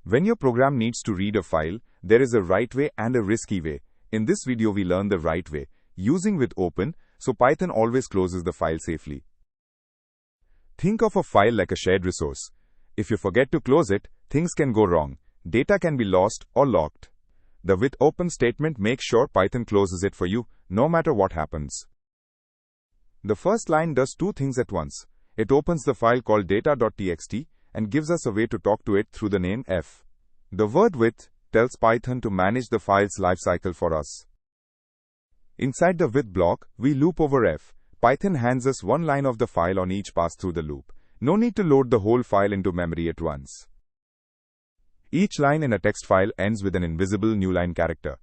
When your program needs to read a file, there is a right way and a risky way. In this video we learn the right way, using with open, so Python always closes the file safely. Think of a file like a shared resource. If you forget to close it, things can go wrong. Data can be lost or locked. The with open statement makes sure Python closes it for you, no matter what happens. The first line does two things at once. It opens the file called data.txt and gives us a way to talk to it through the name f. The word with tells Python to manage the file's lifecycle for us. Inside the with block, we loop over f. Python hands us one line of the file on each pass through the loop. No need to load the whole file into memory at once. Each line in a text file ends with an invisible new line character.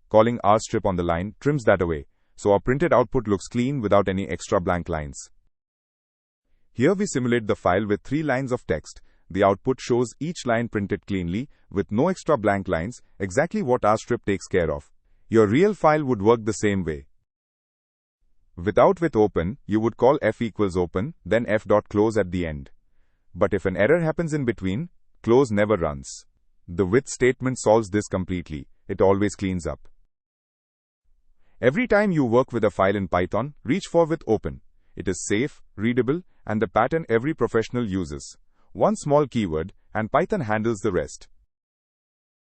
Calling rstrip on the line trims that away, so our printed output looks clean without any extra blank lines. Here we simulate the file with 3 lines of text. The output shows each line printed cleanly, with no extra blank lines, exactly what rstrip takes care of. Your real file would work the same way. Without with open, you would call f equals open, then f.close at the end. But if an error happens in between, close never runs. The with statement solves this completely. It always cleans up. Every time you work with a file in Python, reach for with open. It is safe, readable, and the pattern every professional uses. One small keyword, and Python handles the rest.